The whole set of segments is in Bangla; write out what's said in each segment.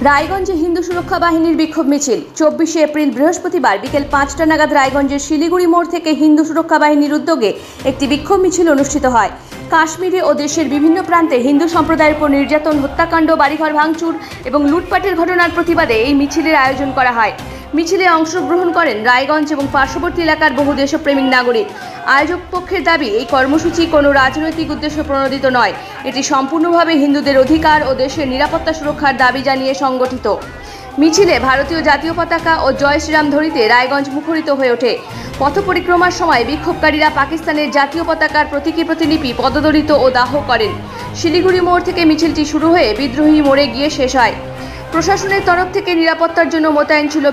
রায়গঞ্জে হিন্দু সুরক্ষা বাহিনীর বিক্ষোভ মিছিল 24 এপ্রিল বৃহস্পতিবার বিকেল 5টা নাগাদ রায়গঞ্জের শিলিগুড়ি মোড় থেকে হিন্দু সুরক্ষা বাহিনীর উদ্যোগে একটি বিক্ষোভ মিছিল অনুষ্ঠিত হয়। কাশ্মীরে ও দেশের বিভিন্ন প্রান্তে হিন্দু সম্প্রদায়ের উপর নির্যাতন, হত্যাকাণ্ড, বাড়িঘর ভাঙচুর এবং লুটপাটের ঘটনার প্রতিবাদে এই মিছিলের আয়োজন করা হয়। মিছিলে অংশগ্রহণ করেন রায়গঞ্জ এবং পার্শ্ববর্তী এলাকার বহু দেশপ্রেমিক নাগরিক। আয়োজক পক্ষের দাবি, এই কর্মসূচি কোনো রাজনৈতিক উদ্দেশ্য প্রণোদিত নয়, এটি সম্পূর্ণভাবে হিন্দুদের অধিকার ও দেশের নিরাপত্তা সুরক্ষার দাবি জানিয়ে সংগঠিত। মিছিলে ভারতীয় জাতীয় পতাকা ও জয় শ্রীরাম ধ্বনিতে রায়গঞ্জ মুখরিত হয়ে ওঠে। পথ পরিক্রমার সময় বিক্ষোভকারীরা পাকিস্তানের জাতীয় পতাকার প্রতীকী প্রতিলিপি পদদলিত ও দাহ করেন। শিলিগুড়ি মোড় থেকে মিছিলটি শুরু হয়ে বিদ্রোহী মোড়ে গিয়ে শেষ হয়। প্রশাসনের তরফ থেকে নিরাপত্তার জন্য মোতায়েন ছিল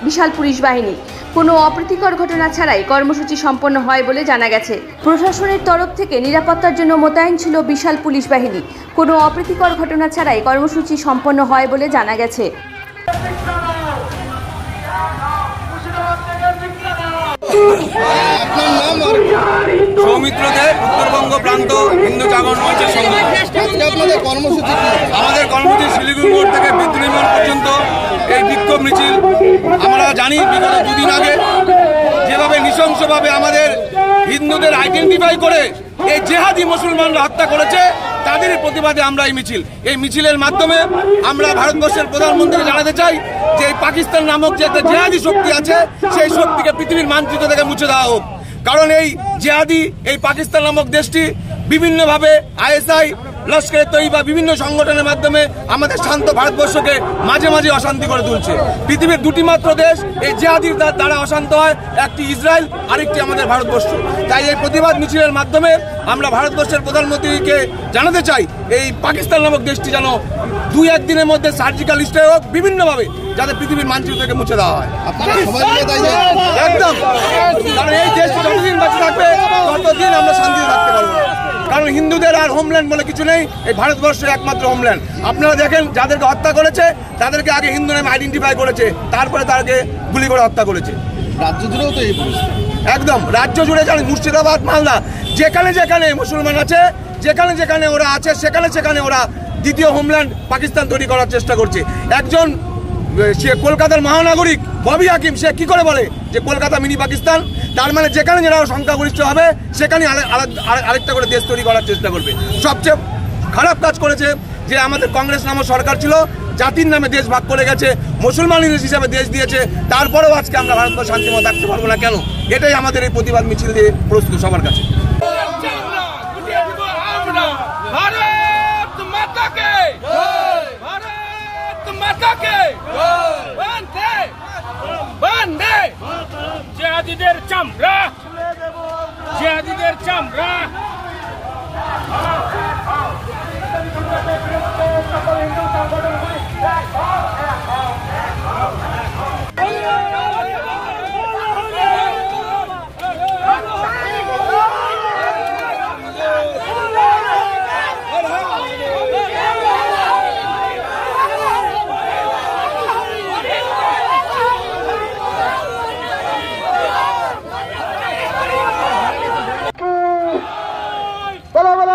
বিশাল পুলিশ বাহিনী। কোনো অপ্রীতিকর ঘটনা ছাড়াই কর্মসূচি সম্পন্ন হয় বলে জানা গেছে। প্রশাসনের তরফ থেকে নিরাপত্তার জন্য মোতায়েন ছিল বিশাল পুলিশ বাহিনী। কোনো অপ্রীতিকর ঘটনা ছাড়াই কর্মসূচি সম্পন্ন হয় বলে জানা গেছে। সৌমিত্রদের উত্তরবঙ্গ প্রান্ত হিন্দু জাগরণ মঞ্চের সঙ্গে আমাদের কর্মসূচি শিলিগুড়ি মোড় থেকে বিদ্রোহী মোড় পর্যন্ত এই বিক্ষোভ মিছিল। আমরা জানি বিগত দুদিন আগে যেভাবে নৃশংসভাবে আমাদের হিন্দুদের আইডেন্টিফাই করে এই জেহাদি মুসলমানরা হত্যা করেছে, তাদের প্রতিবাদে আমরা এই মিছিলের মাধ্যমে আমরা ভারতবর্ষের প্রধানমন্ত্রীকে জানাতে চাই যে এই পাকিস্তান নামক যে একটা জেহাদি শক্তি আছে, সেই শক্তিকে পৃথিবীর মানচিত্র থেকে মুছে দেওয়া হোক। কারণ এই জেহাদি, এই পাকিস্তান নামক দেশটি বিভিন্নভাবে আইএসআই, লস্করে তৈবা বিভিন্ন সংগঠনের মাধ্যমে আমাদের শান্ত ভারতবর্ষকে মাঝে মাঝে অশান্তি করে তুলছে। পৃথিবীর দুটি মাত্র দেশ এই জেহাদির দ্বারা অশান্ত হয়, একটি ইসরায়েল, আরেকটি আমাদের ভারতবর্ষ। তাই এই প্রতিবাদ মিছিলের মাধ্যমে আমরা ভারতবর্ষের প্রধানমন্ত্রীকে জানাতে চাই এই পাকিস্তান নামক দেশটি যেন 2-1 দিনের মধ্যে সার্জিক্যাল স্ট্রাইক হোক, বিভিন্নভাবে যাতে পৃথিবীর মানচিত্র থেকে মুছে দেওয়া হয়। একদম, কারণ এই দেশটি যতদিন বাঁচে থাকবে ততদিন আমরা শান্তিতে থাকতে পারবো। কারণ হিন্দুদের আর হোমল্যান্ড বলে কিছু নেই, এই ভারতবর্ষের একমাত্র হোমল্যান্ড। আপনারা দেখেন যাদেরকে হত্যা করেছে তাদেরকে আগে হিন্দু নামে আইডেন্টিফাই করেছে, তারপরে তাদেরকে গুলি করে হত্যা করেছে। রাজ্য জুড়েও তো এই একদম রাজ্য জুড়ে জানেন, মুর্শিদাবাদ, মালদা, যেখানে যেখানে মুসলমান আছে, যেখানে যেখানে ওরা আছে, সেখানে সেখানে ওরা দ্বিতীয় হোমল্যান্ড পাকিস্তান তৈরি করার চেষ্টা করছে। একজন সে কলকাতার মহানাগরিক ববি হাকিম, সে কি করে বলে যে কলকাতা মিনি পাকিস্তান? তার মানে যেখানে যারা সংখ্যাগরিষ্ঠ হবে সেখানে আরেকটা করে দেশ তৈরি করার চেষ্টা করবে। সবচেয়ে খারাপ কাজ করেছে যে আমাদের কংগ্রেস নামক সরকার ছিল, জাতির নামে দেশ ভাগ করে গেছে, মুসলমান হিসাবে দেশ দিয়েছে, তারপরেও আজকে আমরা ভারতবর্ষ শান্তিময় থাকতে পারবো না কেন? এটাই আমাদের এই প্রতিবাদ মিছিল দিয়ে প্রস্তুত সবার কাছে। জেহাদিদের চামড়া, জেহাদিদের চামড়া।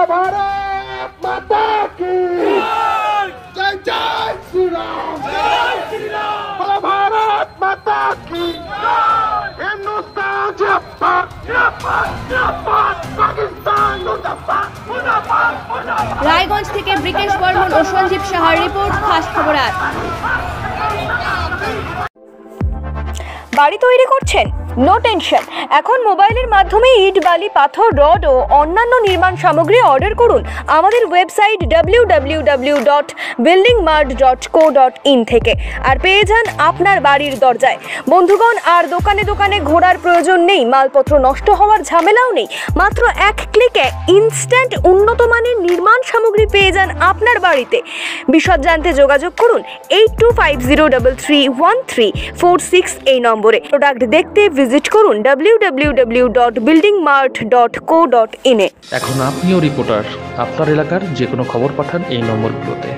भारत माता की जय जय श्री राम, जय श्री राम। भारत माता की हिंदुस्तान जिंदाबाद, जिंदाबाद, जिंदाबाद, पाकिस्तान मुर्दाबाद, मुर्दाबाद, मुर्दाबाद। রায়গঞ্জ থেকে ব্রিকেশ বর্মন ও সঞ্জীব সাহার রিপোর্ট, খাস খবর আজ। বাড়ি তৈরি করছেন? নো টেনশন, এখন মোবাইলের মাধ্যমে ইট, বালি, পাথর, রড ও অন্যান্য নির্মাণ সামগ্রী অর্ডার করুন আমাদের ওয়েবসাইট www.buildingmart.co.in থেকে, আর পেয়ে যান আপনার বাড়ির দরজায়। বন্ধুগণ, আর দোকানে দোকানে ঘোরার প্রয়োজন নেই, মালপত্র নষ্ট হওয়ার ঝামেলাও নেই। মাত্র 1 ক্লিকে ইনস্ট্যান্ট উন্নত মানের নির্মাণ সামগ্রী পেয়ে যান আপনার বাড়িতে। বিশদ জানতে যোগাযোগ করুন 8250331346 এই নম্বরে। প্রোডাক্ট দেখতে ভিজিট করুন www.buildingmart.co.in এ। এখন আপনিও রিপোর্টার, আপনার এলাকার যে কোনো খবর পাঠান এই নম্বরগুলোতে।